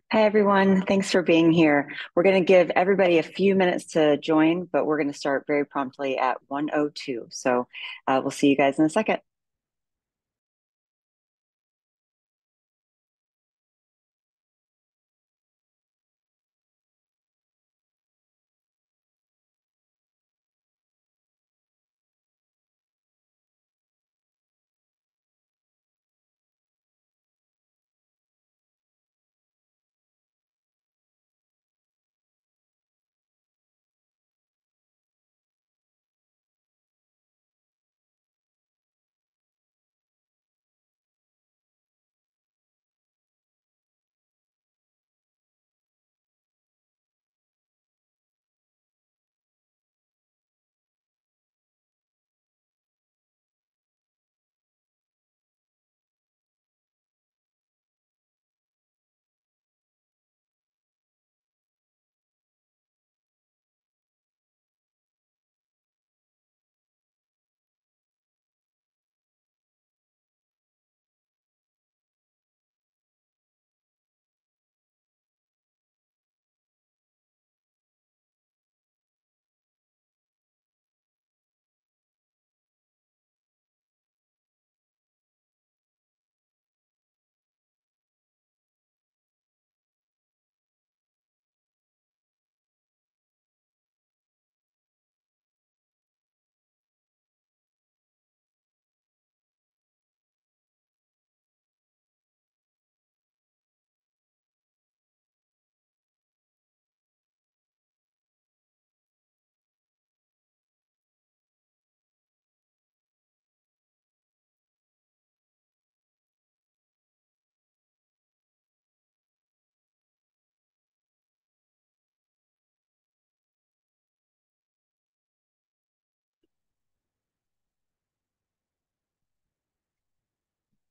Hi, everyone. Thanks for being here. We're going to give everybody a few minutes to join, but we're going to start very promptly at 1:02. So we'll see you guys in a second.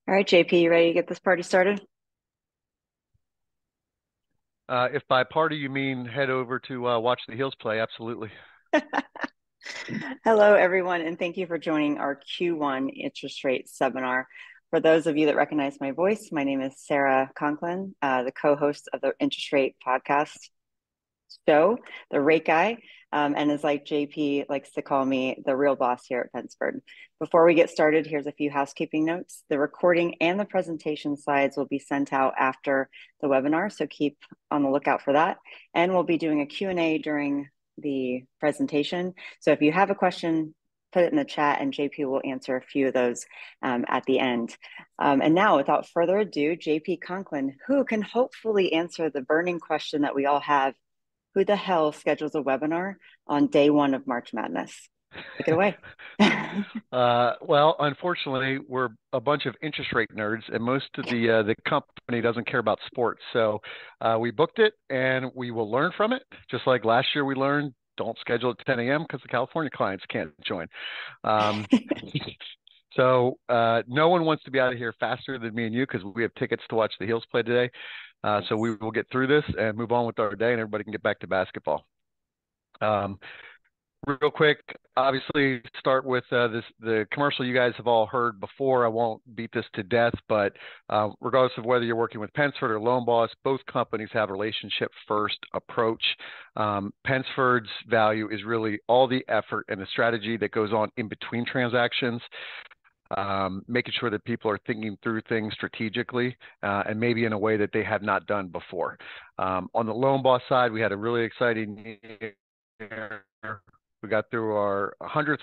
All right, JP, you ready to get this party started? If by party you mean head over to watch the Heels play, absolutely. Hello, everyone, and thank you for joining our Q1 interest rate seminar. For those of you that recognize my voice, my name is Sarah Conklin, the co-host of the Interest Rate Podcast show, the rate guy, and is like JP likes to call me, the real boss here at Pensford. Before we get started, here's a few housekeeping notes. The recording and the presentation slides will be sent out after the webinar, so keep on the lookout for that. And we'll be doing a Q&A during the presentation. So if you have a question, put it in the chat and JP will answer a few of those at the end. And now, without further ado, JP Conklin, who can hopefully answer the burning question that we all have: who the hell schedules a webinar on day one of March Madness? Take it away. Well, unfortunately, we're a bunch of interest rate nerds, and most of the company doesn't care about sports. So we booked it, and we will learn from it. Just like last year, we learned don't schedule at 10 a.m. because the California clients can't join. Um, so no one wants to be out of here faster than me and you because we have tickets to watch the Heels play today. Yes. So we will get through this and move on with our day, and everybody can get back to basketball. Um, Real quick, obviously, start with the commercial you guys have all heard before. I won't beat this to death, but regardless of whether you're working with Pensford or LoanBoss, both companies have a relationship first approach. Pensford's value is really all the effort and the strategy that goes on in between transactions. Making sure that people are thinking through things strategically and maybe in a way that they have not done before. On the LoanBoss side, we had a really exciting year. We got through our 100th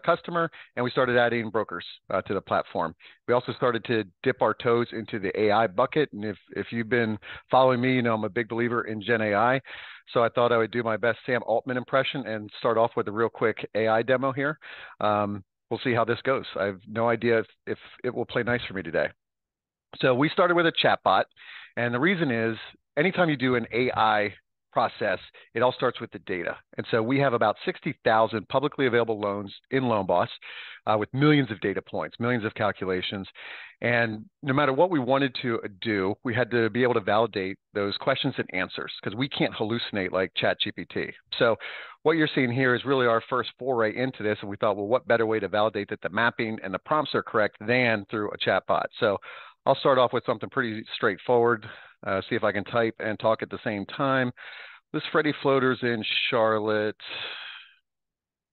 customer, and we started adding brokers to the platform. We also started to dip our toes into the AI bucket. And if you've been following me, you know I'm a big believer in Gen AI. So I thought I would do my best Sam Altman impression and start off with a real quick AI demo here. We'll see how this goes. I have no idea if it will play nice for me today. So we started with a chatbot, and the reason is anytime you do an AI process, it all starts with the data. And so we have about 60,000 publicly available loans in LoanBoss with millions of data points, millions of calculations. And no matter what we wanted to do, we had to be able to validate those questions and answers because we can't hallucinate like ChatGPT. So what you're seeing here is really our first foray into this. And we thought, well, what better way to validate that the mapping and the prompts are correct than through a chatbot? So I'll start off with something pretty straightforward. See if I can type and talk at the same time. This Freddie floater's in Charlotte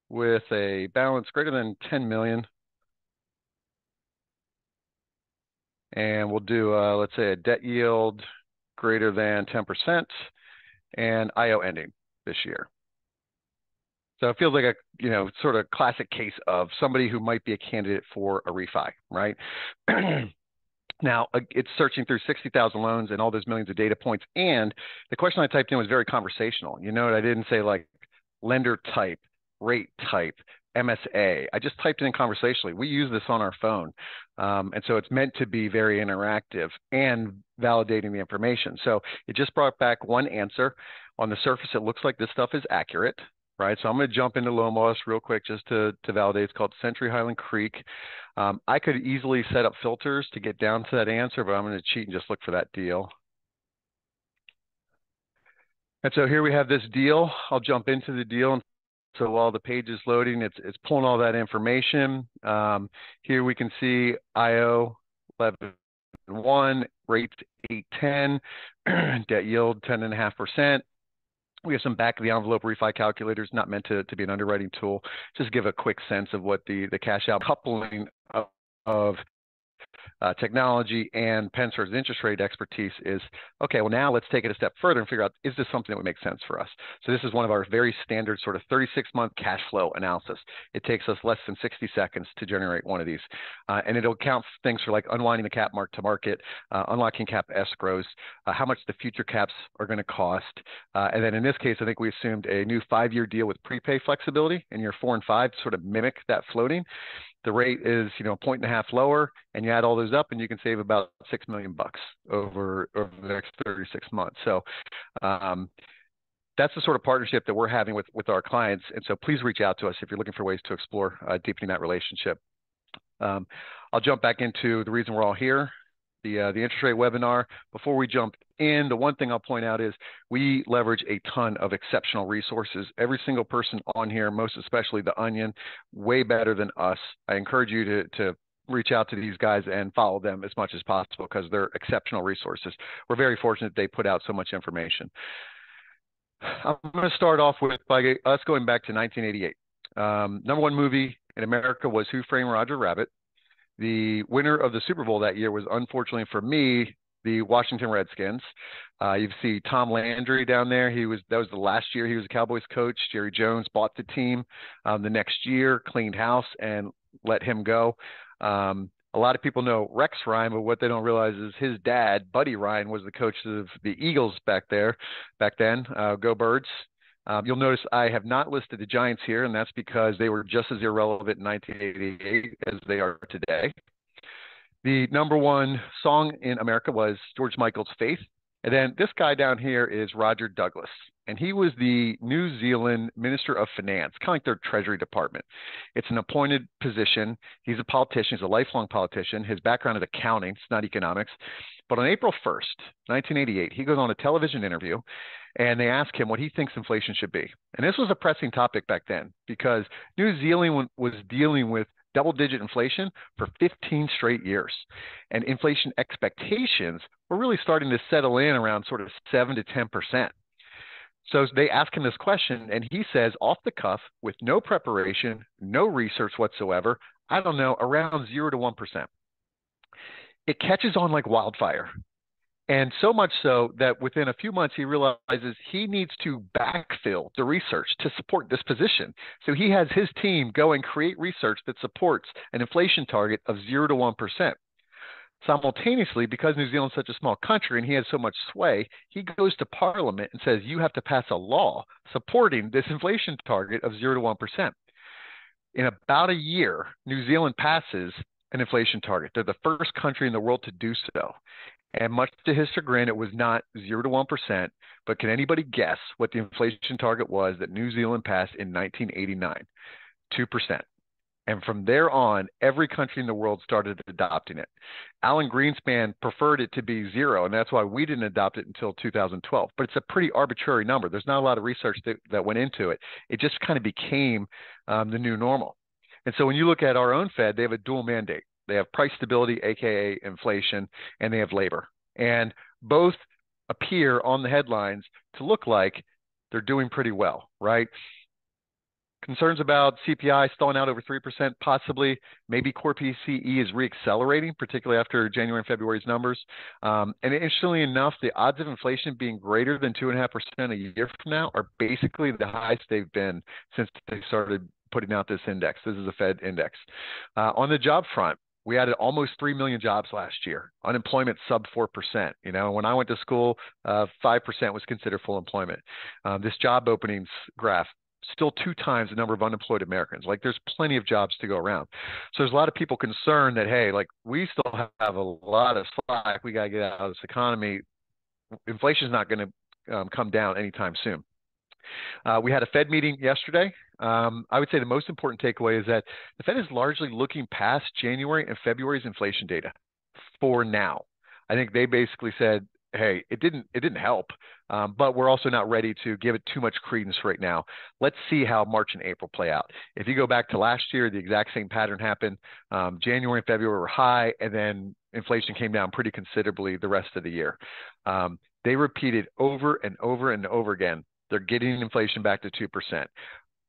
with a balance greater than 10 million. And we'll do, let's say, a debt yield greater than 10% and IO ending this year. So it feels like a, sort of classic case of somebody who might be a candidate for a refi, right? Now, it's searching through 60,000 loans and all those millions of data points. And the question I typed in was very conversational. You know, I didn't say like lender type, rate type, MSA. I just typed it in conversationally. We use this on our phone. And so it's meant to be very interactive and validating the information. So it just brought back one answer. On the surface, it looks like this stuff is accurate, right? So I'm going to jump into LoanBoss real quick just to validate. It's called Century Highland Creek. I could easily set up filters to get down to that answer, but I'm going to cheat and just look for that deal. And so here we have this deal. I'll jump into the deal. So while the page is loading, it's pulling all that information. Here we can see IO 11.1, rates 8.10, debt yield 10.5%. We have some back of the envelope refi calculators, not meant to be an underwriting tool. Just give a quick sense of what the cash out coupling of technology and Pensford's interest rate expertise is. Okay, well, now let's take it a step further and figure out, is this something that would make sense for us? So this is one of our very standard sort of 36-month cash flow analysis. It takes us less than 60 seconds to generate one of these. And it'll count things for like unwinding the cap mark to market, unlocking cap escrows, how much the future caps are going to cost. And then in this case, I think we assumed a new 5-year deal with prepay flexibility in year 4 and 5 to sort of mimic that floating. The rate is, 1.5 lower, and you add all those up, and you can save about $6 million over the next 36 months. So that's the sort of partnership that we're having with our clients. And so please reach out to us if you're looking for ways to explore deepening that relationship. I'll jump back into the reason we're all here, the interest rate webinar. Before we jump in, the one thing I'll point out is we leverage a ton of exceptional resources. Every single person on here, most especially the Onion, way better than us. I encourage you to reach out to these guys and follow them as much as possible because they're exceptional resources. We're very fortunate they put out so much information. I'm going to start off by us going back to 1988. Number one movie in America was Who Framed Roger Rabbit. The winner of the Super Bowl that year was, unfortunately for me, the Washington Redskins. You see Tom Landry down there. That was the last year he was a Cowboys coach. Jerry Jones bought the team the next year, cleaned house, and let him go. A lot of people know Rex Ryan, but what they don't realize is his dad, Buddy Ryan, was the coach of the Eagles back then. Go Birds. You'll notice I have not listed the Giants here, and that's because they were just as irrelevant in 1988 as they are today. The number one song in America was George Michael's Faith. And then this guy down here is Roger Douglas. And he was the New Zealand Minister of Finance, kind of like their Treasury Department. It's an appointed position. He's a politician. He's a lifelong politician. His background is accounting. It's not economics. But on April 1st, 1988, he goes on a television interview, and they ask him what he thinks inflation should be. And this was a pressing topic back then because New Zealand was dealing with double-digit inflation for 15 straight years. And inflation expectations were really starting to settle in around sort of 7 to 10%. So they ask him this question, and he says, off the cuff, with no preparation, no research whatsoever, I don't know, around 0 to 1%. It catches on like wildfire. And so much so that within a few months, he realizes he needs to backfill the research to support this position. So he has his team go and create research that supports an inflation target of 0 to 1%. Simultaneously, because New Zealand's such a small country and he has so much sway, he goes to Parliament and says, you have to pass a law supporting this inflation target of 0 to 1%. In about a year, New Zealand passes an inflation target. They're the first country in the world to do so. And much to his chagrin, it was not 0 to 1%, but can anybody guess what the inflation target was that New Zealand passed in 1989? 2%. And from there on, every country in the world started adopting it. Alan Greenspan preferred it to be 0, and that's why we didn't adopt it until 2012. But it's a pretty arbitrary number. There's not a lot of research that went into it. It just kind of became the new normal. And so when you look at our own Fed, they have a dual mandate. They have price stability, aka inflation, and they have labor. And both appear on the headlines to look like they're doing pretty well, right? Concerns about CPI stalling out over 3%, possibly. Maybe core PCE is reaccelerating, particularly after January and February's numbers. And interestingly enough, the odds of inflation being greater than 2.5% a year from now are basically the highest they've been since they started putting out this index. This is a Fed index. On the job front, we added almost 3 million jobs last year. Unemployment sub 4%. You know, when I went to school, 5% was considered full employment. This job openings graph, still 2 times the number of unemployed Americans. Like there's plenty of jobs to go around. So there's a lot of people concerned that, hey, like we still have a lot of slack. We got to get out of this economy. Inflation is not going to come down anytime soon. We had a Fed meeting yesterday. I would say the most important takeaway is that the Fed is largely looking past January and February's inflation data for now. I think they basically said, hey, it didn't help, but we're also not ready to give it too much credence right now. Let's see how March and April play out. If you go back to last year, the exact same pattern happened. January and February were high, and then inflation came down pretty considerably the rest of the year. They repeated over and over and over again, they're getting inflation back to 2%.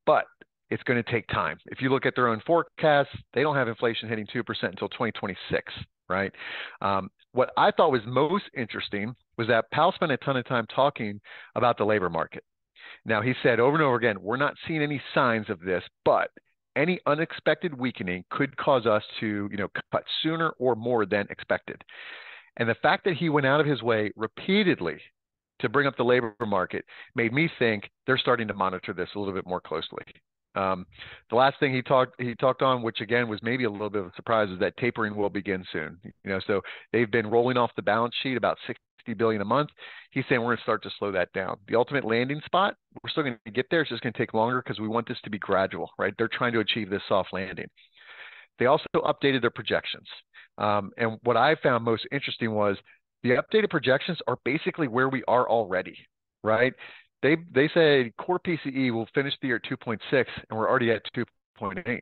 But it's going to take time. If you look at their own forecasts, they don't have inflation hitting 2% until 2026, right? What I thought was most interesting was that Powell spent a ton of time talking about the labor market. Now, he said over and over again, we're not seeing any signs of this, but any unexpected weakening could cause us to, cut sooner or more than expected. And the fact that he went out of his way repeatedly to bring up the labor market made me think they're starting to monitor this a little bit more closely. The last thing he talked on, which again was maybe a little bit of a surprise, is that tapering will begin soon. So they've been rolling off the balance sheet about $60 billion a month. He's saying we're going to start to slow that down. The ultimate landing spot, we're still going to get there. It's just going to take longer because we want this to be gradual, right? They're trying to achieve this soft landing. They also updated their projections. And what I found most interesting was the updated projections are basically where we are already, right? They say core PCE will finish the year at 2.6, and we're already at 2.8.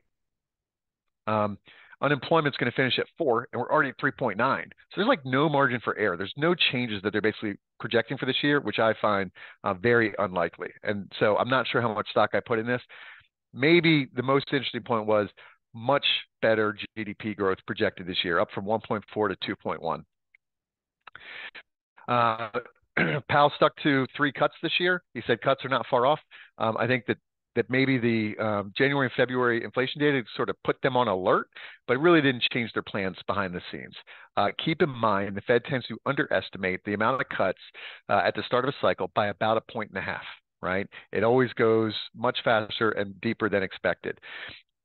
Unemployment's going to finish at 4, and we're already at 3.9. So there's like no margin for error. There's no changes that they're basically projecting for this year, which I find very unlikely. And so I'm not sure how much stock I put in this. Maybe the most interesting point was much better GDP growth projected this year, up from 1.4 to 2.1. Powell stuck to 3 cuts this year. He said cuts are not far off. I think that maybe the January and February inflation data sort of put them on alert, but it really didn't change their plans behind the scenes. Keep in mind, the Fed tends to underestimate the amount of cuts at the start of a cycle by about 1.5 points, right? It always goes much faster and deeper than expected.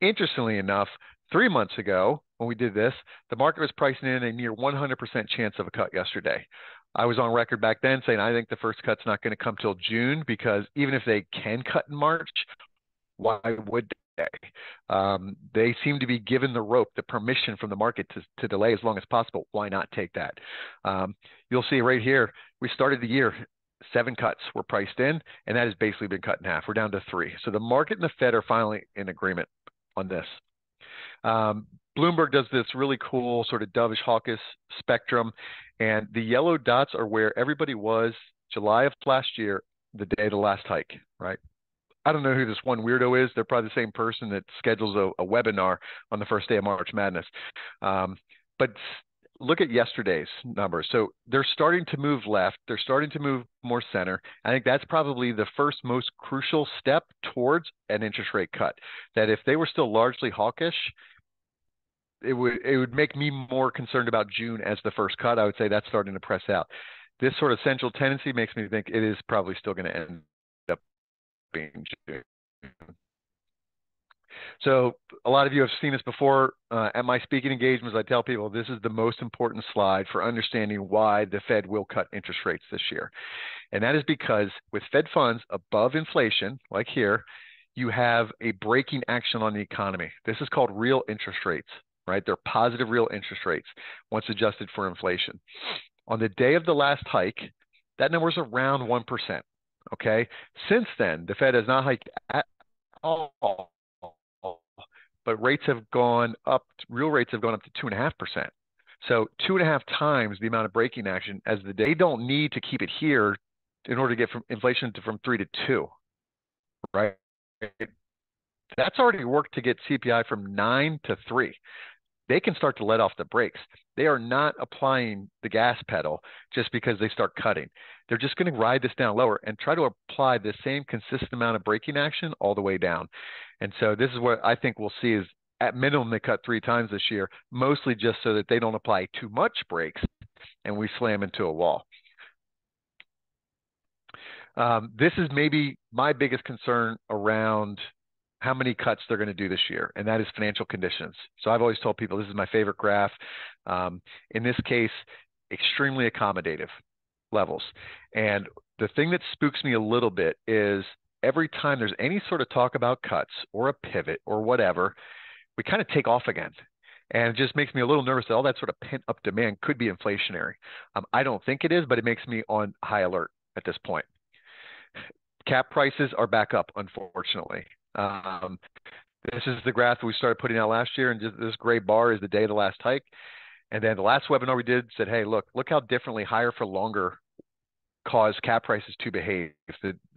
Interestingly enough, 3 months ago, when we did this, the market was pricing in a near 100% chance of a cut yesterday. I was on record back then saying I think the first cut's not going to come till June, because even if they can cut in March, why would they? They seem to be given the rope, the permission from the market to delay as long as possible. Why not take that? You'll see right here, we started the year, 7 cuts were priced in, and that has basically been cut in half. We're down to 3. So the market and the Fed are finally in agreement on this. Bloomberg does this really cool sort of dovish hawkish spectrum, and the yellow dots are where everybody was July of last year, the day of the last hike, right? I don't know who this one weirdo is. They're probably the same person that schedules a webinar on the first day of March Madness. But look at yesterday's numbers. So they're starting to move left. They're starting to move more center. I think that's probably the first most crucial step towards an interest rate cut. That if they were still largely hawkish, it would make me more concerned about June as the first cut. I would say that's starting to press out. This sort of central tendency makes me think it is probably still going to end up being June. So a lot of you have seen this before. At my speaking engagements, I tell people this is the most important slide for understanding why the Fed will cut interest rates this year. And that is because with Fed funds above inflation, like here, you have a braking action on the economy. This is called real interest rates, right? They're positive real interest rates once adjusted for inflation. On the day of the last hike, that number is around 1%, okay? Since then, the Fed has not hiked at all. but rates have gone up, real rates have gone up to 2.5%. So 2.5 times the amount of breaking action as the day. They don't need to keep it here in order to get from inflation from 3 to 2, right? That's already worked to get CPI from 9 to 3. They can start to let off the brakes. They are not applying the gas pedal just because they start cutting. They're just going to ride this down lower and try to apply the same consistent amount of braking action all the way down. And so this is what I think we'll see is at minimum they cut 3 times this year, mostly just so that they don't apply too much brakes and we slam into a wall. This is maybe my biggest concern around how many cuts they're going to do this year, and that is financial conditions. So I've always told people this is my favorite graph. In this case, extremely accommodative levels. And the thing that spooks me a little bit is every time there's any sort of talk about cuts or a pivot or whatever, we kind of take off again. And it just makes me a little nervous that all that sort of pent up demand could be inflationary. I don't think it is, but it makes me on high alert at this point. Cap prices are back up, unfortunately. This is the graph that we started putting out last year, and just this gray bar is the day of the last hike. And then the last webinar we did said, hey, look how differently higher for longer caused cap prices to behave.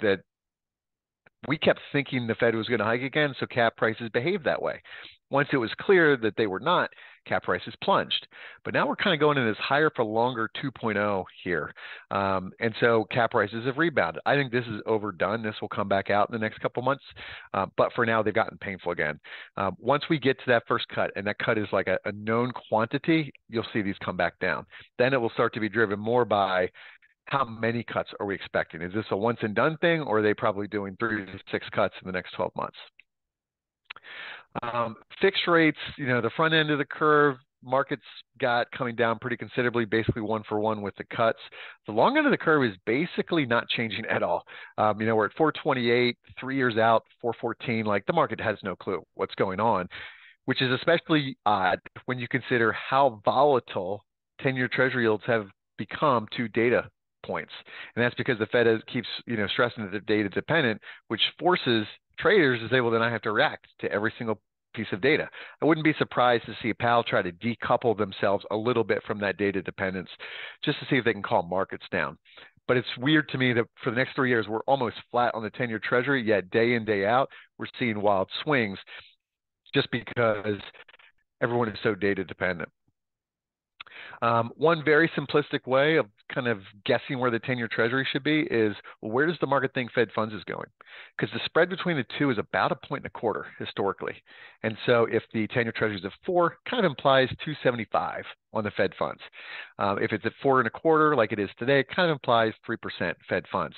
That we kept thinking the Fed was going to hike again, so cap prices behaved that way. Once it was clear that they were not, cap prices plunged. But now we're kind of going in this higher for longer 2.0 here. And so cap prices have rebounded. I think this is overdone. This will come back out in the next couple months. But for now, they've gotten painful again. Once we get to that first cut, and that cut is like a known quantity, you'll see these come back down. Then it will start to be driven more by how many cuts are we expecting? Is this a once and done thing, or are they probably doing 3 to 6 cuts in the next 12 months? Fixed rates, the front end of the curve, markets got coming down pretty considerably, basically 1-for-1 with the cuts. The long end of the curve is basically not changing at all. We're at 428, 3 years out, 414. Like the market has no clue what's going on, which is especially odd when you consider how volatile 10-year Treasury yields have become to data points. And that's because the Fed keeps, stressing that they're data dependent, which forces traders to say, well, then I have to react to every single piece of data. I wouldn't be surprised to see Powell try to decouple themselves a little bit from that data dependence just to see if they can calm markets down. But it's weird to me that for the next 3 years, we're almost flat on the 10-year Treasury, yet day in, day out, we're seeing wild swings just because everyone is so data dependent. One very simplistic way of kind of guessing where the 10-year Treasury should be is, well, where does the market think Fed funds is going? Because the spread between the two is about 1.25 points historically. And so if the 10-year Treasury is at 4, kind of implies 275 on the Fed funds. If it's at 4.25, like it is today, it kind of implies 3% Fed funds.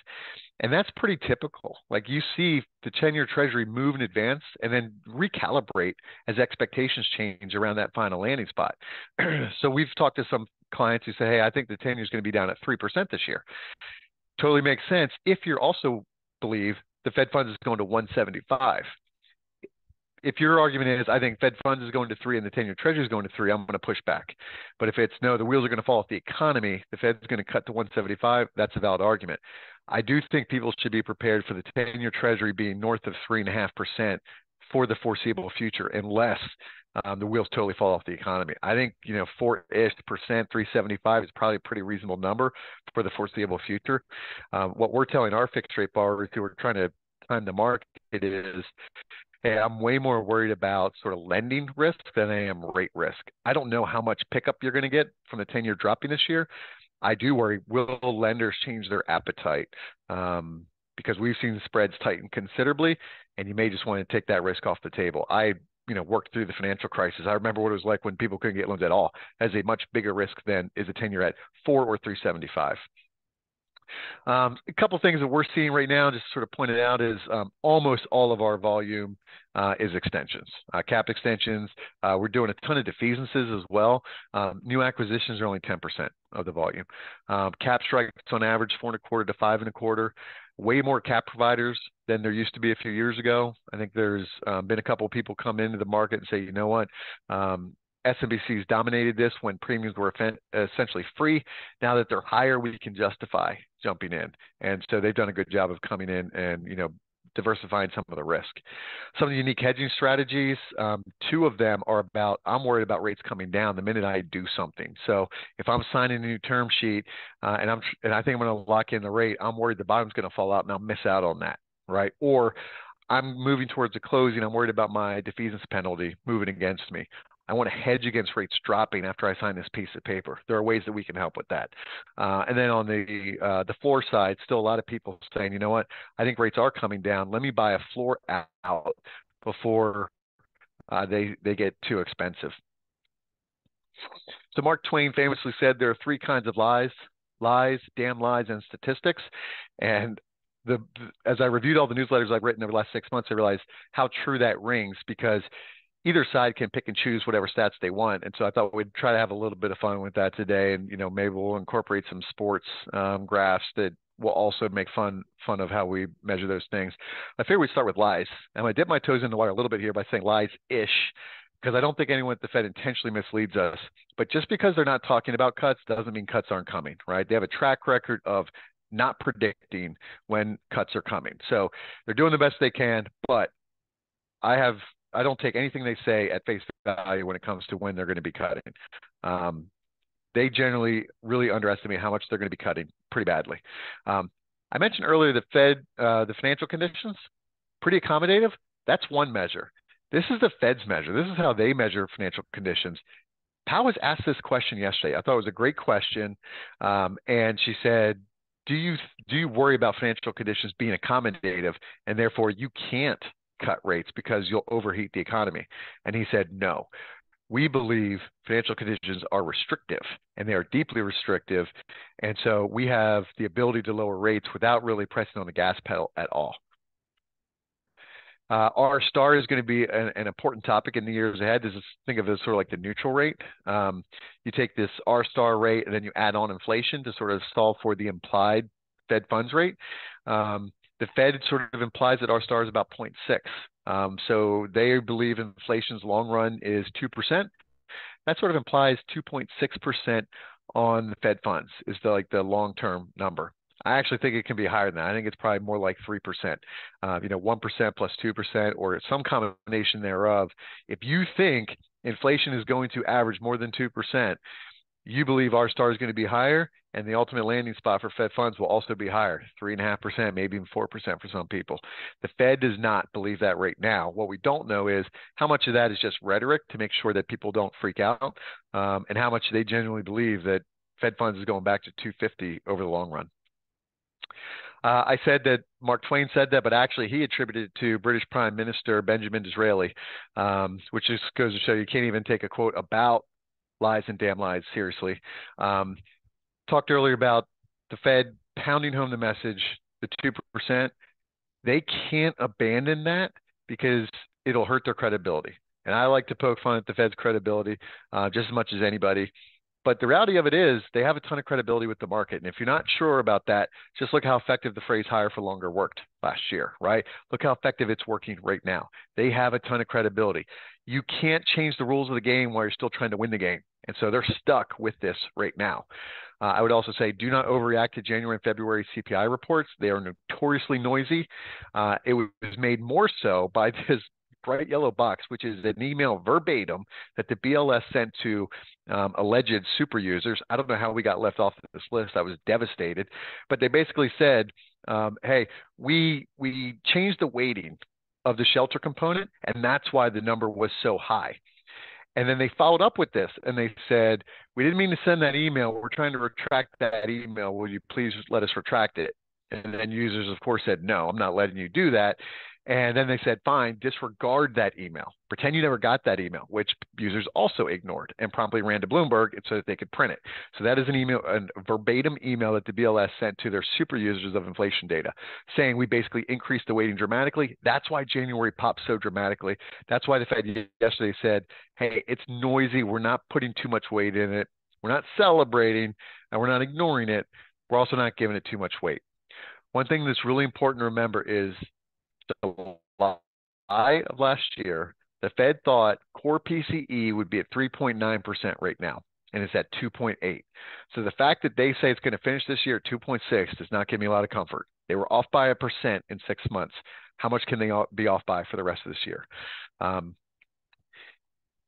And that's pretty typical. Like you see the 10-year Treasury move in advance and then recalibrate as expectations change around that final landing spot. So we've talked to some clients who say, hey, I think the 10-year is going to be down at 3% this year. Totally makes sense if you also believe the Fed funds is going to 175. If your argument is, I think Fed funds is going to 3 and the 10-year Treasury is going to 3, I'm going to push back. But if it's, no, the wheels are going to fall off the economy, the Fed's going to cut to 175, that's a valid argument. I do think people should be prepared for the 10-year Treasury being north of 3.5% for the foreseeable future, unless the wheels totally fall off the economy. I think, 4-ish percent, 3.75 is probably a pretty reasonable number for the foreseeable future. What we're telling our fixed rate borrowers who are trying to time the market is, hey, I'm way more worried about sort of lending risk than I am rate risk. I don't know how much pickup you're going to get from the 10-year dropping this year. I do worry, will lenders change their appetite? Because we've seen spreads tighten considerably, and you may just want to take that risk off the table. I worked through the financial crisis. I remember what it was like when people couldn't get loans at all. As a much bigger risk than is a 10-year at 4 or 3.75. A couple things that we're seeing right now, just sort of pointed out, is almost all of our volume is extensions, cap extensions. We're doing a ton of defeasances as well. New acquisitions are only 10% of the volume. Cap strikes on average 4.25 to 5.25. Way more cap providers than there used to be a few years ago. I think there's been a couple of people come into the market and say, you know what, SMBC's dominated this when premiums were essentially free. Now that they're higher, we can justify jumping in. And so they've done a good job of coming in and, diversifying some of the risk. Some of the unique hedging strategies, two of them are about, I'm worried about rates coming down the minute I do something. So if I'm signing a new term sheet and I think I'm going to lock in the rate, I'm worried the bottom's going to fall out and I'll miss out on that, right? Or I'm moving towards the closing. I'm worried about my defeasance penalty moving against me. I want to hedge against rates dropping after I sign this piece of paper. There are ways that we can help with that. And then on the floor side, still a lot of people saying, you know what, I think rates are coming down. Let me buy a floor out before they get too expensive. So Mark Twain famously said there are three kinds of lies, damn lies, and statistics. And as I reviewed all the newsletters I've written over the last 6 months, I realized how true that rings, because either side can pick and choose whatever stats they want. And so I thought we'd try to have a little bit of fun with that today. And, maybe we'll incorporate some sports graphs that will also make fun of how we measure those things. I figured we'd start with lies. I'm going to dip my toes in the water a little bit here by saying lies-ish, because I don't think anyone at the Fed intentionally misleads us. But just because they're not talking about cuts doesn't mean cuts aren't coming, right? They have a track record of not predicting when cuts are coming. So they're doing the best they can, but I don't take anything they say at face value when it comes to when they're going to be cutting. They generally really underestimate how much they're going to be cutting pretty badly. I mentioned earlier the Fed, the financial conditions, pretty accommodative. That's one measure. This is the Fed's measure. This is how they measure financial conditions. Powell was asked this question yesterday. I thought it was a great question. And she said, do you worry about financial conditions being accommodative and therefore you can't cut rates because you'll overheat the economy? And he said, no. We believe financial conditions are restrictive, and they are deeply restrictive. And so we have the ability to lower rates without really pressing on the gas pedal at all. R star is going to be an important topic in the years ahead. This is, think of it as sort of like the neutral rate. You take this R star rate and then you add on inflation to sort of solve for the implied Fed funds rate. The Fed sort of implies that R star is about 0.6. So they believe inflation's long run is 2%. That sort of implies 2.6% on the Fed funds is the long-term number. I actually think it can be higher than that. I think it's probably more like 3%, 1% plus 2%, or some combination thereof. If you think inflation is going to average more than 2%, you believe R star is going to be higher, and the ultimate landing spot for Fed funds will also be higher, 3.5%, maybe even 4% for some people. The Fed does not believe that right now. What we don't know is how much of that is just rhetoric to make sure that people don't freak out, and how much they genuinely believe that Fed funds is going back to 250 over the long run. I said that Mark Twain said that, but actually he attributed it to British Prime Minister Benjamin Disraeli, which just goes to show you can't even take a quote about lies and damn lies seriously. Talked earlier about the Fed pounding home the message, the 2%. They can't abandon that because it'll hurt their credibility. And I like to poke fun at the Fed's credibility just as much as anybody. But the reality of it is they have a ton of credibility with the market. And if you're not sure about that, just look how effective the phrase higher for longer worked last year, right? Look how effective it's working right now. They have a ton of credibility. You can't change the rules of the game while you're still trying to win the game. And so they're stuck with this right now. I would also say do not overreact to January and February CPI reports. They are notoriously noisy. It was made more so by this bright yellow box, which is an email verbatim that the BLS sent to alleged super users. I don't know how we got left off this list. I was devastated. But they basically said, hey, we changed the weighting of the shelter component, and that's why the number was so high. And then they followed up with this, and they said, we didn't mean to send that email. We're trying to retract that email. Will you please let us retract it? And then users, of course, said, no, I'm not letting you do that. And then they said, fine, disregard that email. Pretend you never got that email, which users also ignored and promptly ran to Bloomberg so that they could print it. So that is an email, a verbatim email that the BLS sent to their super users of inflation data, saying we basically increased the weighting dramatically. That's why January popped so dramatically. That's why the Fed yesterday said, hey, it's noisy. We're not putting too much weight in it. We're not celebrating, and we're not ignoring it. We're also not giving it too much weight. One thing that's really important to remember is July of last year, the Fed thought core PCE would be at 3.9% right now, and it's at 2.8. So the fact that they say it's going to finish this year at 2.6 does not give me a lot of comfort. They were off by 1% in 6 months. How much can they be off by for the rest of this year?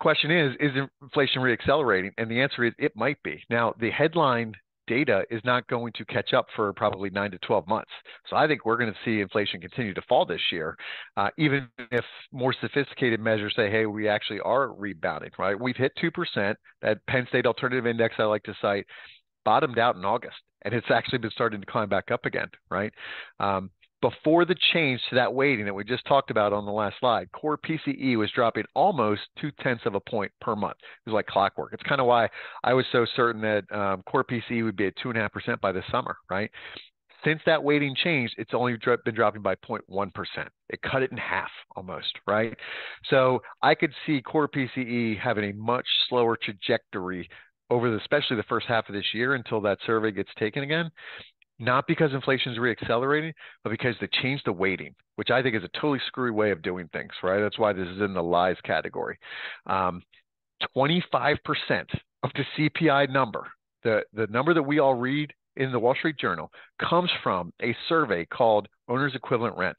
Question is inflation reaccelerating? And the answer is it might be. Now, the headline data is not going to catch up for probably 9 to 12 months. So I think we're going to see inflation continue to fall this year, even if more sophisticated measures say, hey, we actually are rebounding, right? We've hit 2%. That Penn State Alternative Index I like to cite bottomed out in August, and it's actually been starting to climb back up again, right? Before the change to that weighting that we just talked about on the last slide, core PCE was dropping almost 0.2 of a point per month. It was like clockwork. It's kind of why I was so certain that core PCE would be at 2.5% by this summer, right? Since that weighting changed, it's only been dropping by 0.1%. It cut it in half almost, right? So I could see core PCE having a much slower trajectory over especially the first half of this year until that survey gets taken again. Not because inflation is reaccelerating, but because they changed the weighting, which I think is a totally screwy way of doing things, right? That's why this is in the lies category. 25% of the CPI number, the number that we all read in the Wall Street Journal, comes from a survey called Owner's Equivalent Rent.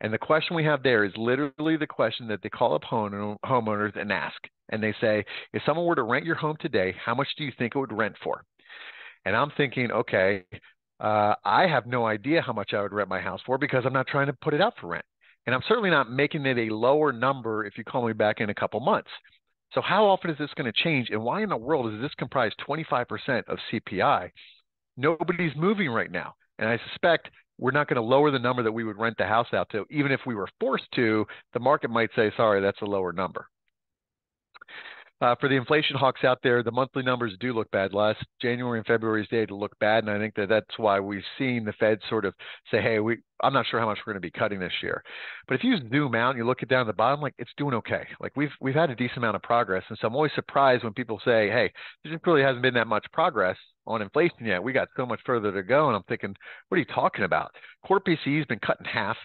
And the question we have there is literally the question that they call up homeowners and ask. And they say, if someone were to rent your home today, how much do you think it would rent for? And I'm thinking, okay, I have no idea how much I would rent my house for because I'm not trying to put it out for rent. And I'm certainly not making it a lower number if you call me back in a couple months. So how often is this going to change? And why in the world does this comprise 25% of CPI? Nobody's moving right now. And I suspect we're not going to lower the number that we would rent the house out to. Even if we were forced to, the market might say, sorry, that's a lower number. For the inflation hawks out there, the monthly numbers do look bad. Last January and February's data look bad, and I think that that's why we've seen the Fed sort of say, hey, I'm not sure how much we're going to be cutting this year. But if you zoom out and you look it down at the bottom, like it's doing okay. Like we've had a decent amount of progress, and so I'm always surprised when people say, hey, there just really hasn't been that much progress on inflation yet. We got so much further to go, and I'm thinking, what are you talking about? Core PCE has been cut in half.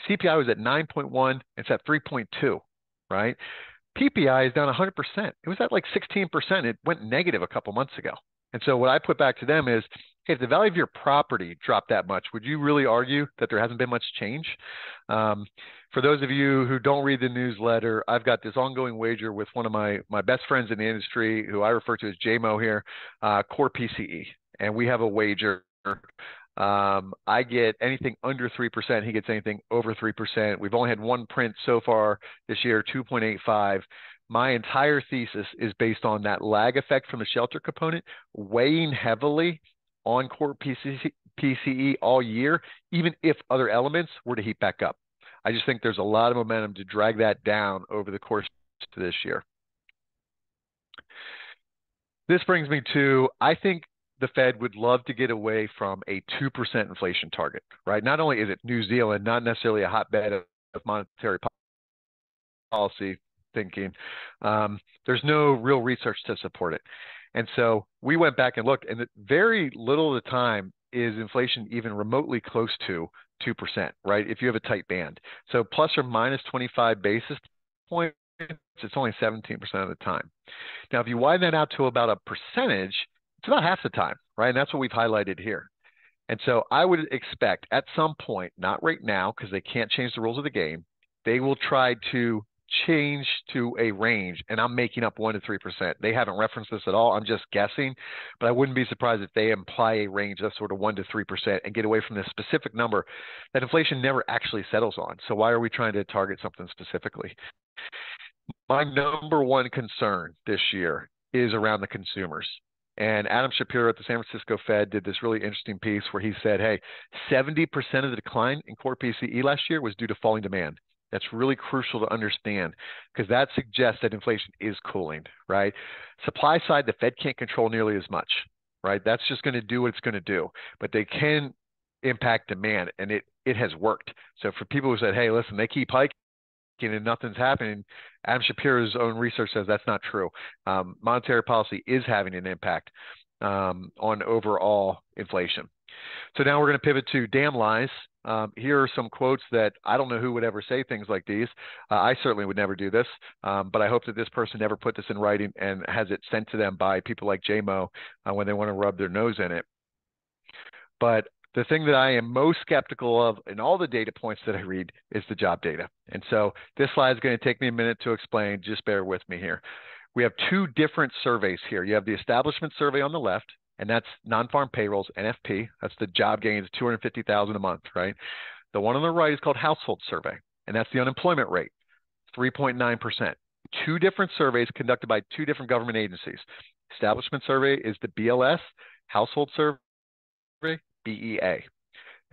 CPI was at 9.1, it's at 3.2, right? PPI is down 100%. It was at like 16%. It went negative a couple months ago. And so what I put back to them is, hey, if the value of your property dropped that much, would you really argue that there hasn't been much change? For those of you who don't read the newsletter, I've got this ongoing wager with one of my best friends in the industry, who I refer to as JMO here, core PCE. And we have a wager. I get anything under 3%. He gets anything over 3%. We've only had one print so far this year, 2.85. My entire thesis is based on that lag effect from the shelter component weighing heavily on core PCE all year, even if other elements were to heat back up. I just think there's a lot of momentum to drag that down over the course of this year. This brings me to, I think the Fed would love to get away from a 2% inflation target, right? Not only is it New Zealand, not necessarily a hotbed of monetary policy thinking, there's no real research to support it. And so we went back and looked, and very little of the time is inflation even remotely close to 2%, right? If you have a tight band. So plus or minus 25 basis points, it's only 17% of the time. Now, if you widen that out to about a percentage, it's about half the time, right? And that's what we've highlighted here. And so I would expect at some point, not right now, because they can't change the rules of the game, they will try to change to a range. And I'm making up 1 to 3%. They haven't referenced this at all. I'm just guessing, but I wouldn't be surprised if they imply a range of sort of 1 to 3% and get away from this specific number that inflation never actually settles on. So why are we trying to target something specifically? My number one concern this year is around the consumers. And Adam Shapiro at the San Francisco Fed did this really interesting piece where he said, hey, 70% of the decline in core PCE last year was due to falling demand. That's really crucial to understand because that suggests that inflation is cooling, right? Supply side, the Fed can't control nearly as much, right? That's just going to do what it's going to do, but they can impact demand, and it has worked. So for people who said, hey, listen, they keep hiking and nothing's happening, Adam Shapiro's own research says that's not true. Monetary policy is having an impact on overall inflation. So now we're going to pivot to damn lies. Here are some quotes that I don't know who would ever say things like these. I certainly would never do this, but I hope that this person never put this in writing and has it sent to them by people like JMO when they want to rub their nose in it. But The thing that I am most skeptical of in all the data points that I read is the job data. And so this slide is going to take me a minute to explain. Just bear with me here. We have two different surveys here. You have the establishment survey on the left, and that's non-farm payrolls, NFP. That's the job gains, 250,000 a month, right? The one on the right is called household survey, and that's the unemployment rate, 3.9%. Two different surveys conducted by two different government agencies. Establishment survey is the BLS, household survey, BEA.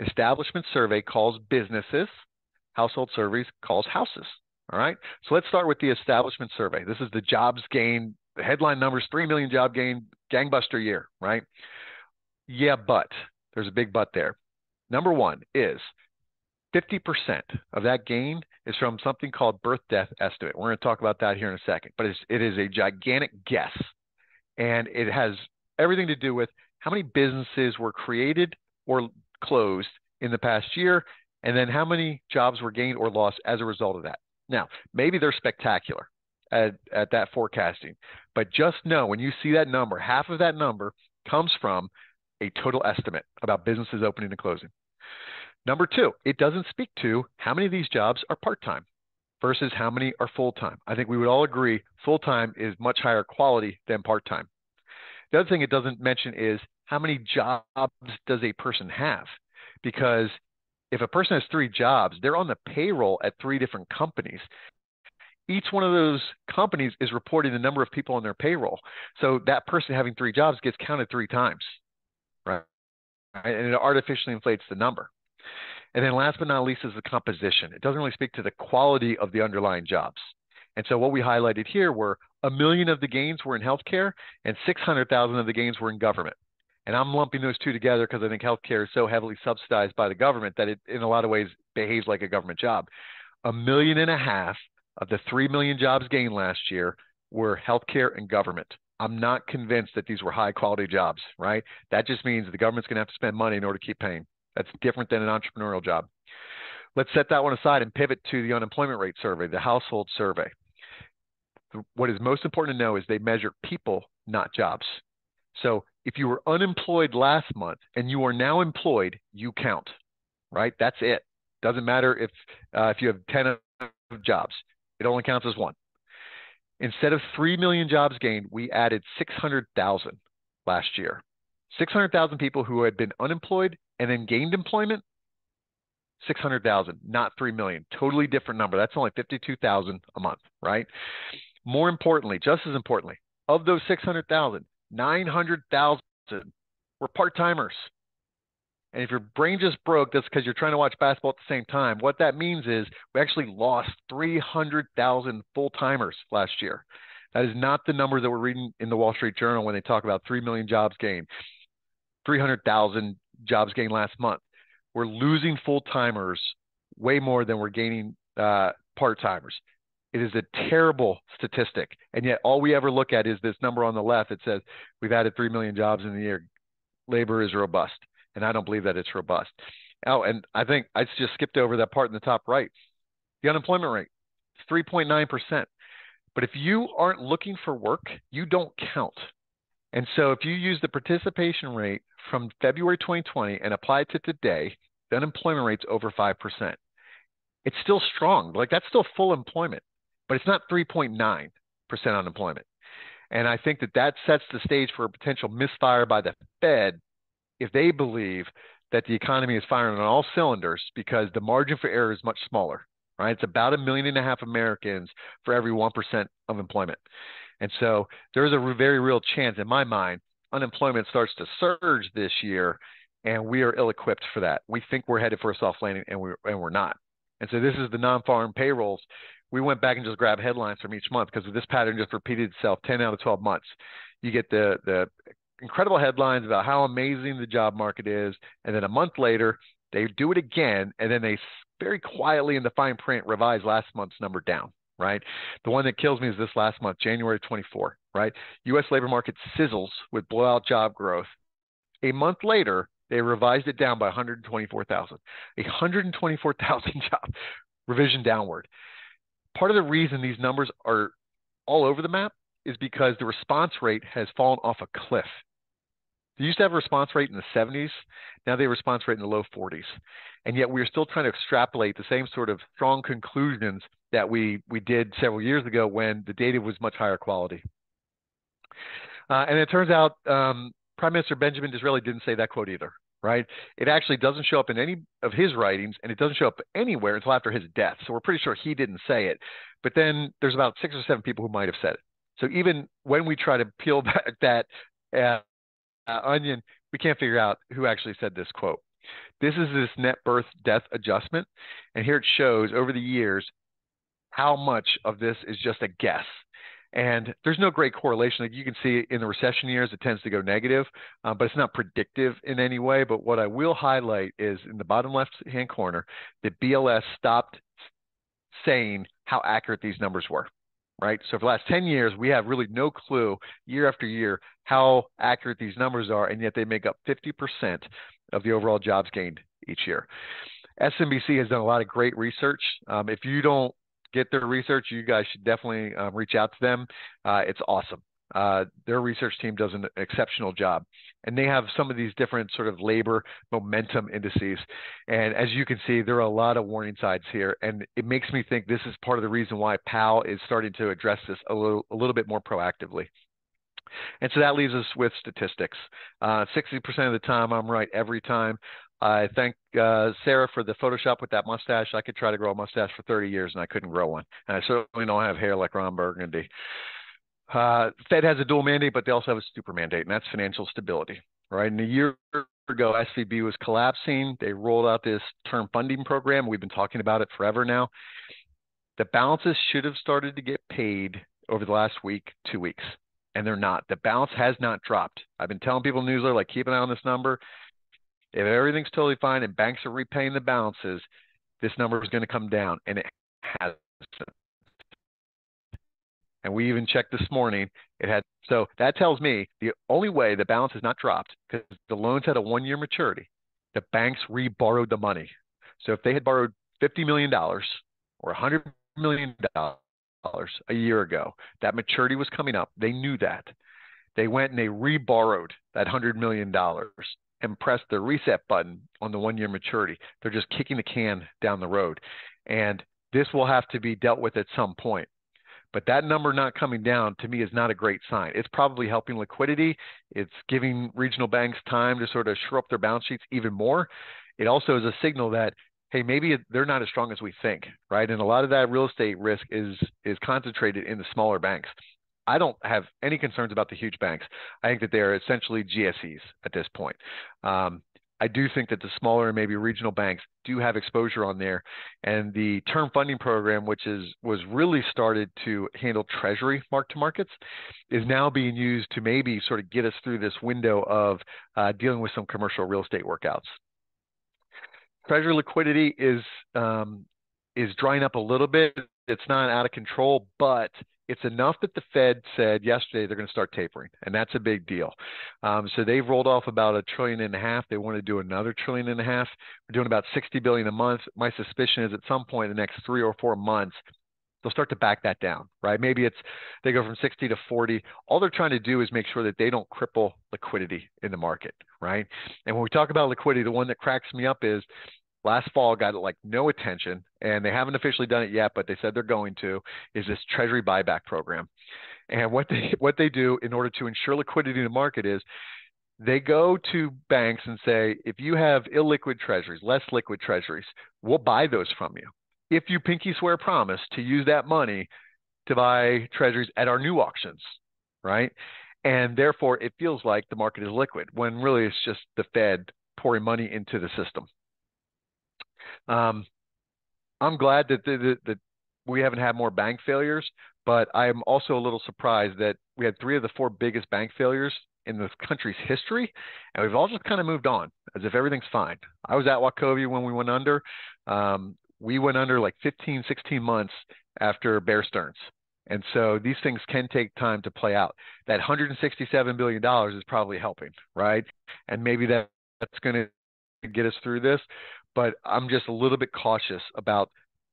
Establishment survey calls businesses, household surveys calls houses. All right. So let's start with the establishment survey. This is the jobs gain. The headline numbers, 3 million job gain, gangbuster year, right? Yeah, but there's a big but there. Number one is 50% of that gain is from something called birth death estimate. We're going to talk about that here in a second, but it is a gigantic guess. And it has everything to do with how many businesses were created or closed in the past year, and then how many jobs were gained or lost as a result of that. Now, maybe they're spectacular at that forecasting, but just know when you see that number, half of that number comes from a total estimate about businesses opening and closing. Number two, it doesn't speak to how many of these jobs are part-time versus how many are full-time. I think we would all agree full-time is much higher quality than part-time. The other thing it doesn't mention is how many jobs does a person have? Because if a person has 3 jobs, they're on the payroll at 3 different companies. Each one of those companies is reporting the number of people on their payroll. So that person having 3 jobs gets counted 3 times, right? And it artificially inflates the number. And then last but not least is the composition. It doesn't really speak to the quality of the underlying jobs. And so what we highlighted here were 1 million of the gains were in healthcare and 600,000 of the gains were in government. And I'm lumping those two together because I think healthcare is so heavily subsidized by the government that it, in a lot of ways, behaves like a government job. 1.5 million of the 3 million jobs gained last year were healthcare and government. I'm not convinced that these were high quality jobs, right? That just means the government's going to have to spend money in order to keep paying. That's different than an entrepreneurial job. Let's set that one aside and pivot to the unemployment rate survey, the household survey. What is most important to know is they measure people, not jobs. So if you were unemployed last month and you are now employed, you count, right? That's it. Doesn't matter if you have 10 jobs. It only counts as 1. Instead of 3 million jobs gained, we added 600,000 last year. 600,000 people who had been unemployed and then gained employment, 600,000, not 3 million. Totally different number. That's only 52,000 a month, right? More importantly, just as importantly, of those 600,000, 900,000 were part-timers. And if your brain just broke, that's because you're trying to watch basketball at the same time. What that means is we actually lost 300,000 full-timers last year. That is not the number that we're reading in the Wall Street Journal when they talk about 3 million jobs gained, 300,000 jobs gained last month. We're losing full-timers way more than we're gaining part-timers. It is a terrible statistic. And yet all we ever look at is this number on the left. It says we've added 3 million jobs in the year. Labor is robust. And I don't believe that it's robust. Oh, and I think I just skipped over that part in the top right. The unemployment rate, 3.9%. But if you aren't looking for work, you don't count. And so if you use the participation rate from February 2020 and apply it to today, the unemployment rate's over 5%. It's still strong. Like that's still full employment, but it's not 3.9% unemployment. And I think that sets the stage for a potential misfire by the Fed if they believe that the economy is firing on all cylinders because the margin for error is much smaller, right? It's about 1.5 million Americans for every 1% of employment. And so there's a very real chance in my mind, unemployment starts to surge this year and we are ill-equipped for that. We think we're headed for a soft landing and we're not. And so this is the non-farm payrolls. We went back and just grabbed headlines from each month because this pattern just repeated itself 10 out of 12 months. You get the incredible headlines about how amazing the job market is. And then a month later, they do it again. And then they very quietly in the fine print revise last month's number down, right? The one that kills me is this last month, January 24, right? U.S. labor market sizzles with blowout job growth. A month later, they revised it down by 124,000. 124,000 job revision downward. Part of the reason these numbers are all over the map is because the response rate has fallen off a cliff. They used to have a response rate in the 70s. Now they have a response rate in the low 40s. And yet we're still trying to extrapolate the same sort of strong conclusions that we did several years ago when the data was much higher quality. And it turns out Prime Minister Benjamin Disraeli didn't say that quote either, right? It actually doesn't show up in any of his writings, and it doesn't show up anywhere until after his death. So we're pretty sure he didn't say it. But then there's about 6 or 7 people who might have said it. So even when we try to peel back that onion, we can't figure out who actually said this quote. This is this net birth death adjustment. And here it shows over the years how much of this is just a guess. And there's no great correlation. Like you can see in the recession years, it tends to go negative, but it's not predictive in any way. But what I will highlight is in the bottom left-hand corner, that BLS stopped saying how accurate these numbers were, right? So for the last 10 years, we have really no clue year after year how accurate these numbers are, and yet they make up 50% of the overall jobs gained each year. SMBC has done a lot of great research. If you don't get their research, you guys should definitely reach out to them. It's awesome. Their research team does an exceptional job. And they have some of these different sort of labor momentum indices. And as you can see, there are a lot of warning signs here. And it makes me think this is part of the reason why Powell is starting to address this a little bit more proactively. And so that leaves us with statistics. 60% of the time, I'm right every time. I thank Sarah for the Photoshop with that mustache. I could try to grow a mustache for 30 years and I couldn't grow one. And I certainly don't have hair like Ron Burgundy. Fed has a dual mandate, but they also have a super mandate, and that's financial stability, right? And a year ago, SVB was collapsing. They rolled out this term funding program. We've been talking about it forever now. The balances should have started to get paid over the last week, 2 weeks, and they're not. The balance has not dropped. I've been telling people in the newsletter, like, keep an eye on this number. If everything's totally fine and banks are repaying the balances, this number is going to come down, and it hasn't. And we even checked this morning. So that tells me the only way the balance has not dropped, because the loans had a 1-year maturity, the banks re-borrowed the money. So if they had borrowed $50 million or $100 million a year ago, that maturity was coming up. They knew that. They went and they re-borrowed that $100 million and pressed the reset button on the 1-year maturity. They're just kicking the can down the road. And this will have to be dealt with at some point. But that number not coming down, to me, is not a great sign. It's probably helping liquidity. It's giving regional banks time to sort of shore up their balance sheets even more. It also is a signal that, hey, maybe they're not as strong as we think, right? And a lot of that real estate risk is concentrated in the smaller banks. I don't have any concerns about the huge banks. I think that they're essentially GSEs at this point. I do think that the smaller and maybe regional banks do have exposure on there. And the term funding program, which was really started to handle treasury mark-to-markets, is now being used to maybe sort of get us through this window of dealing with some commercial real estate workouts. Treasury liquidity is drying up a little bit. It's not out of control, but it's enough that the Fed said yesterday they're going to start tapering, and that's a big deal. So they've rolled off about $1.5 trillion. They want to do another $1.5 trillion. We're doing about $60 billion a month. My suspicion is at some point in the next 3 or 4 months, they'll start to back that down, right? Maybe they go from 60 to 40. All they're trying to do is make sure that they don't cripple liquidity in the market, right? And when we talk about liquidity, the one that cracks me up is last fall got like no attention, and they haven't officially done it yet, but they said they're going to, is this treasury buyback program. And what they do in order to ensure liquidity in the market is they go to banks and say, if you have illiquid treasuries, less liquid treasuries, we'll buy those from you. If you pinky swear promise to use that money to buy treasuries at our new auctions, right? And therefore it feels like the market is liquid when really it's just the Fed pouring money into the system. I'm glad that we haven't had more bank failures, but I'm also a little surprised that we had 3 of the 4 biggest bank failures in this country's history, and we've all just kind of moved on as if everything's fine. I was at Wachovia when we went under. We went under like 15, 16 months after Bear Stearns. And so these things can take time to play out. That $167 billion is probably helping, right? And maybe that's going to get us through this. But I'm just a little bit cautious about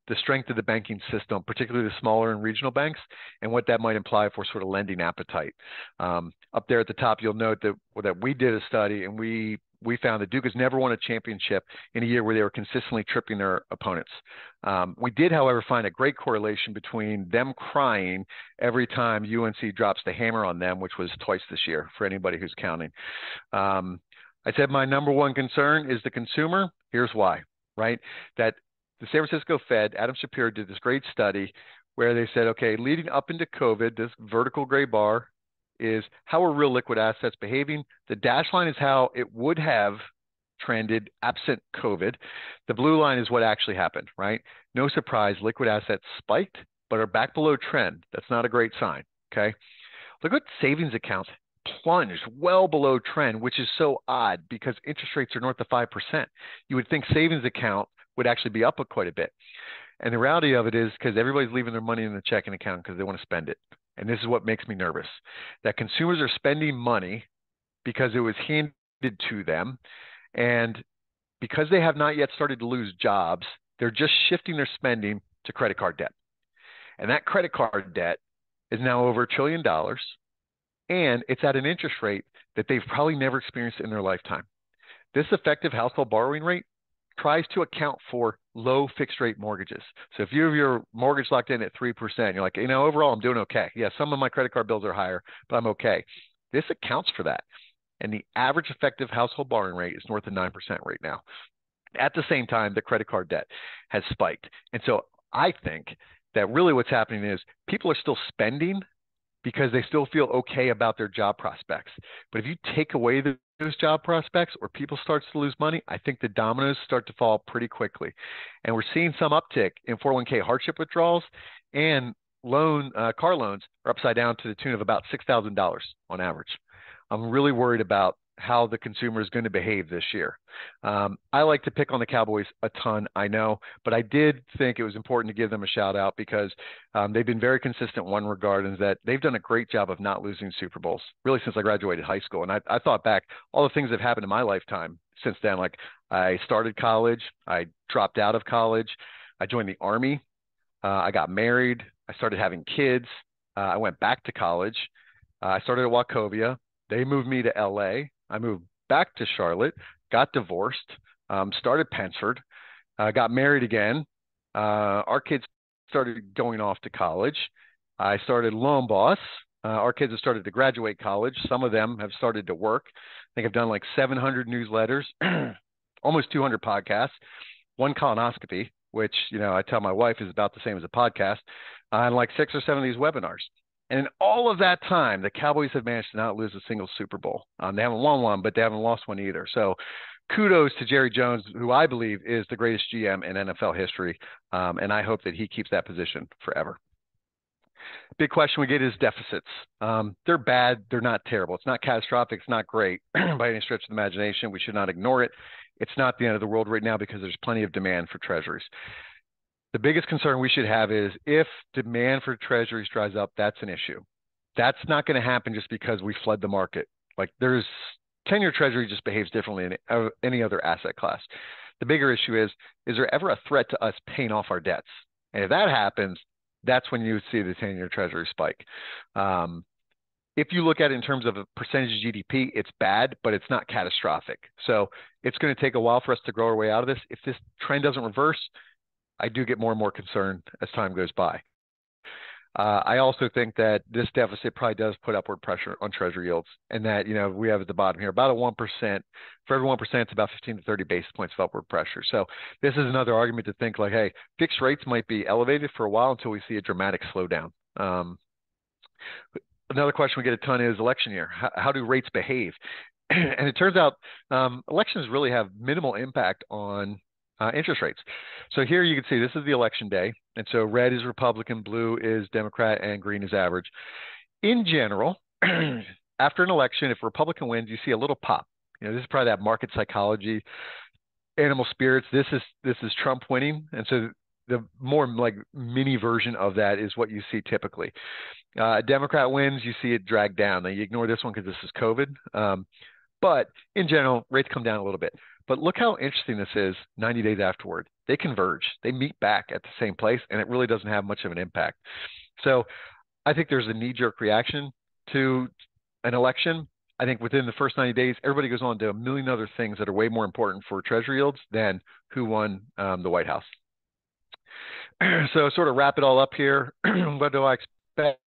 the strength of the banking system, particularly the smaller and regional banks, and what that might imply for sort of lending appetite. Up there at the top, you'll note that we did a study, and we found that Duke has never won a championship in a year where they were consistently tripping their opponents. We did, however, find a great correlation between them crying every time UNC drops the hammer on them, which was twice this year for anybody who's counting. I said my number one concern is the consumer. Here's why, right? That the San Francisco Fed, Adam Shapiro, did this great study where they said, okay, leading up into COVID, this vertical gray bar is how are real liquid assets behaving. The dash line is how it would have trended absent COVID. The blue line is what actually happened, right? No surprise, liquid assets spiked, but are back below trend. That's not a great sign, okay? Look at savings accounts plunged well below trend, which is so odd because interest rates are north of 5%. You would think savings account would actually be up quite a bit. And the reality of it is because everybody's leaving their money in the checking account because they want to spend it. And this is what makes me nervous, that consumers are spending money because it was handed to them. And because they have not yet started to lose jobs, they're just shifting their spending to credit card debt. And that credit card debt is now over $1 trillion. And it's at an interest rate that they've probably never experienced in their lifetime. This effective household borrowing rate tries to account for low fixed rate mortgages. So if you have your mortgage locked in at 3%, you're like, overall, I'm doing okay. Yeah, some of my credit card bills are higher, but I'm okay. This accounts for that. And the average effective household borrowing rate is north of 9% right now. At the same time, the credit card debt has spiked. And so I think that really what's happening is people are still spending because they still feel okay about their job prospects. But if you take away those job prospects or people start to lose money, I think the dominoes start to fall pretty quickly. And we're seeing some uptick in 401k hardship withdrawals, and car loans are upside down to the tune of about $6,000 on average. I'm really worried about how the consumer is going to behave this year. I like to pick on the Cowboys a ton, I know, but I did think it was important to give them a shout out because they've been very consistent in one regard, is that they've done a great job of not losing Super Bowls, really since I graduated high school. And I thought back, all the things that have happened in my lifetime since then, like I started college, I dropped out of college, I joined the Army, I got married, I started having kids, I went back to college, I started at Wachovia, they moved me to LA, I moved back to Charlotte, got divorced, started Pensford, got married again. Our kids started going off to college. I started LoanBoss. Our kids have started to graduate college. Some of them have started to work. I think I've done like 700 newsletters, almost 200 podcasts, one colonoscopy, which, I tell my wife is about the same as a podcast, and like 6 or 7 of these webinars. And in all of that time, the Cowboys have managed to not lose a single Super Bowl. They haven't won one, but they haven't lost one either. So kudos to Jerry Jones, who I believe is the greatest GM in NFL history. And I hope that he keeps that position forever. Big question we get is deficits. They're bad. They're not terrible. It's not catastrophic. It's not great by any stretch of the imagination. We should not ignore it. It's not the end of the world right now because there's plenty of demand for treasuries. The biggest concern we should have is if demand for treasuries dries up, that's an issue. That's not going to happen just because we flood the market. Like 10-year treasury just behaves differently than any other asset class. The bigger issue is there ever a threat to us paying off our debts? And if that happens, that's when you see the 10-year treasury spike. If you look at it in terms of a percentage of GDP, it's bad, but it's not catastrophic. So it's going to take a while for us to grow our way out of this. If this trend doesn't reverse, I do get more and more concerned as time goes by. I also think that this deficit probably does put upward pressure on treasury yields, and that, we have at the bottom here about a 1%. For every 1%, it's about 15 to 30 basis points of upward pressure. So this is another argument to think like, hey, fixed rates might be elevated for a while until we see a dramatic slowdown. Another question we get a ton is election year. How do rates behave? And it turns out elections really have minimal impact on interest rates. So here you can see this is the election day. And so red is Republican, blue is Democrat, and green is average. In general, after an election, if Republican wins, you see a little pop. This is probably that market psychology, animal spirits. This is Trump winning. And so the more like mini version of that is what you see typically. A Democrat wins, you see it drag down. Now you ignore this one because this is COVID. But in general, rates come down a little bit. But look how interesting this is 90 days afterward. They converge, they meet back at the same place, and it really doesn't have much of an impact. So I think there's a knee-jerk reaction to an election. I think within the first 90 days, everybody goes on to a million other things that are way more important for treasury yields than who won the White House. So sort of wrap it all up here. What do I expect?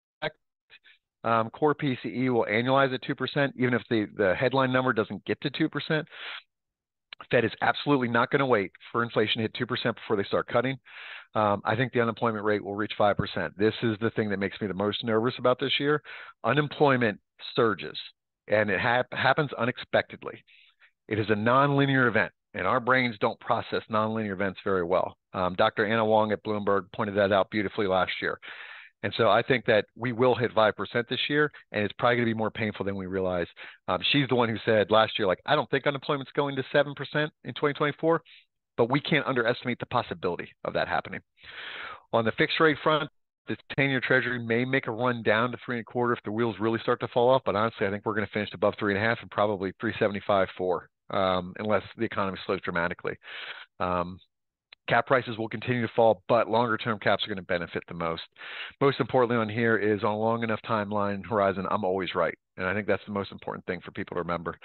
Core PCE will annualize at 2%, even if the headline number doesn't get to 2%. Fed is absolutely not going to wait for inflation to hit 2% before they start cutting. I think the unemployment rate will reach 5%. This is the thing that makes me the most nervous about this year. Unemployment surges, and it happens unexpectedly. It is a nonlinear event, and our brains don't process nonlinear events very well. Dr. Anna Wong at Bloomberg pointed that out beautifully last year. And so I think that we will hit 5% this year, and it's probably going to be more painful than we realize. She's the one who said last year, like, I don't think unemployment's going to 7% in 2024, but we can't underestimate the possibility of that happening. On the fixed rate front, the 10-year Treasury may make a run down to 3.25 if the wheels really start to fall off, but honestly, I think we're going to finish above 3.5 and probably 3.75, 4, unless the economy slows dramatically. Cap prices will continue to fall, but longer-term caps are going to benefit the most. Most importantly on here is on a long enough timeline horizon, I'm always right. And I think that's the most important thing for people to remember.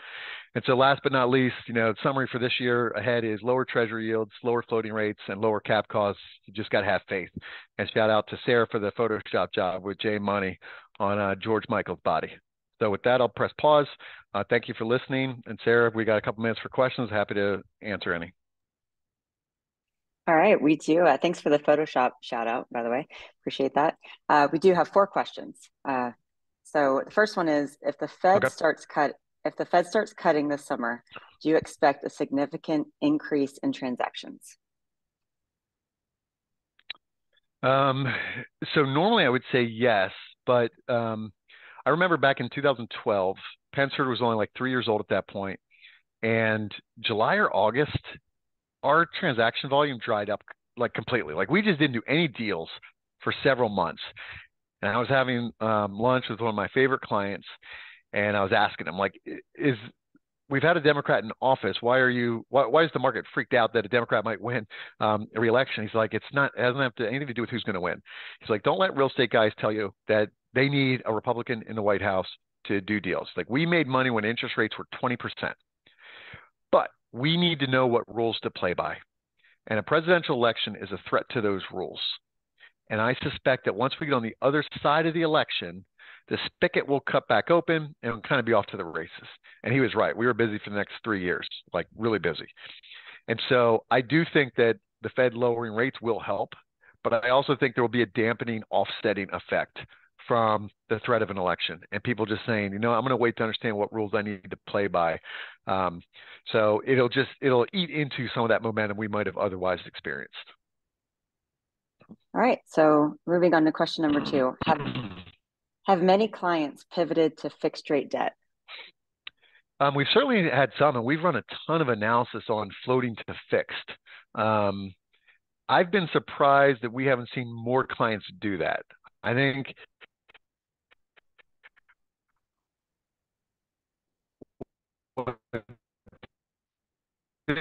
And so last but not least, the summary for this year ahead is lower treasury yields, lower floating rates, and lower cap costs. You just got to have faith. And shout out to Sarah for the Photoshop job with Jay Money on George Michael's body. So with that, I'll press pause. Thank you for listening. And Sarah, we got a couple minutes for questions. Happy to answer any. All right, we do. Thanks for the Photoshop shout out, by the way. Appreciate that. We do have 4 questions. So the first one is, if the Fed starts cutting this summer, do you expect a significant increase in transactions? So normally I would say yes, but I remember back in 2012, Pensford was only like 3 years old at that point, and July or August, our transaction volume dried up like completely. Like we just didn't do any deals for several months. And I was having lunch with one of my favorite clients, and I was asking him, like, we've had a Democrat in office. Why is the market freaked out that a Democrat might win a re-election? He's like, it hasn't anything to do with who's going to win. He's like, don't let real estate guys tell you that they need a Republican in the White House to do deals. Like we made money when interest rates were 20%. But we need to know what rules to play by. And a presidential election is a threat to those rules. And I suspect that once we get on the other side of the election, the spigot will cut back open and we'll kind of be off to the races. And he was right. We were busy for the next 3 years, like really busy. And so I do think that the Fed lowering rates will help, but I also think there will be a dampening, offsetting effect from the threat of an election and people just saying, I'm going to wait to understand what rules I need to play by. So it'll eat into some of that momentum we might have otherwise experienced. All right. So moving on to question number 2, have many clients pivoted to fixed rate debt? We've certainly had some, and we've run a ton of analysis on floating to fixed. I've been surprised that we haven't seen more clients do that. I think what this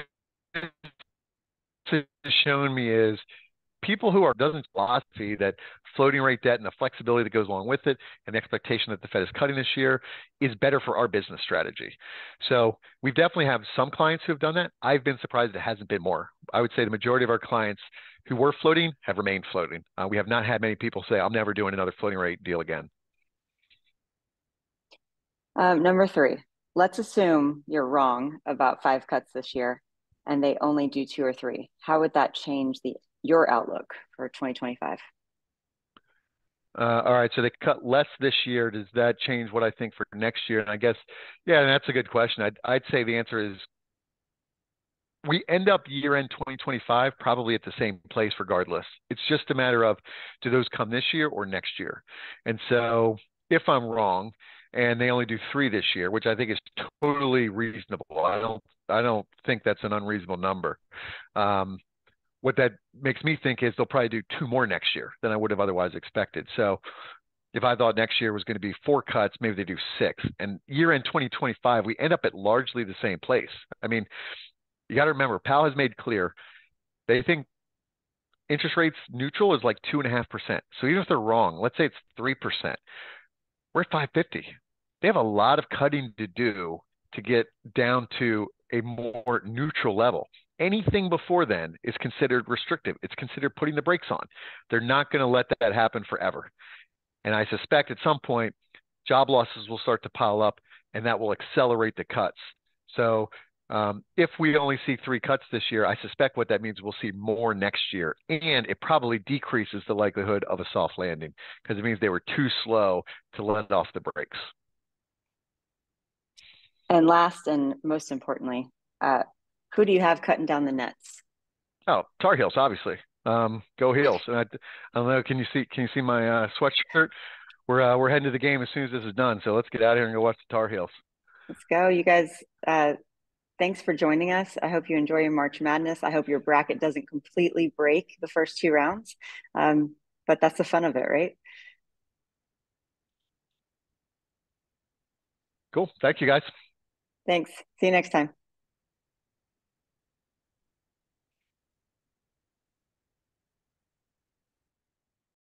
has shown me is people who doesn't philosophy that floating rate debt and the flexibility that goes along with it and the expectation that the Fed is cutting this year is better for our business strategy. So we definitely have some clients who have done that. I've been surprised it hasn't been more. I would say the majority of our clients who were floating have remained floating. We have not had many people say, I'm never doing another floating rate deal again. Number 3, let's assume you're wrong about 5 cuts this year and they only do 2 or 3. How would that change your outlook for 2025? All right, so they cut less this year. Does that change what I think for next year? And I guess, yeah, that's a good question. I'd say the answer is we end up year-end 2025 probably at the same place regardless. It's just a matter of, do those come this year or next year? And so if I'm wrong and they only do 3 this year, which I think is totally reasonable, I don't think that's an unreasonable number. What that makes me think is they'll probably do 2 more next year than I would have otherwise expected. So if I thought next year was going to be 4 cuts, maybe they do 6. And year end 2025, we end up at largely the same place. I mean, you got to remember, Powell has made clear they think interest rates neutral is like 2.5%. So even if they're wrong, let's say it's 3%, we're at 550. They have a lot of cutting to do to get down to a more neutral level. Anything before then is considered restrictive. It's considered putting the brakes on. They're not going to let that happen forever. And I suspect at some point, job losses will start to pile up, and that will accelerate the cuts. So if we only see 3 cuts this year, I suspect what that means we'll see more next year. And it probably decreases the likelihood of a soft landing because it means they were too slow to let off the brakes. And last and most importantly, who do you have cutting down the nets? Oh, Tar Heels, obviously. Go Heels. And I don't know. Can you see my sweatshirt? We're heading to the game as soon as this is done. So let's get out of here and go watch the Tar Heels. Let's go. You guys, thanks for joining us. I hope you enjoy your March Madness. I hope your bracket doesn't completely break the first 2 rounds. But that's the fun of it, right? Cool. Thank you, guys. Thanks. See you next time.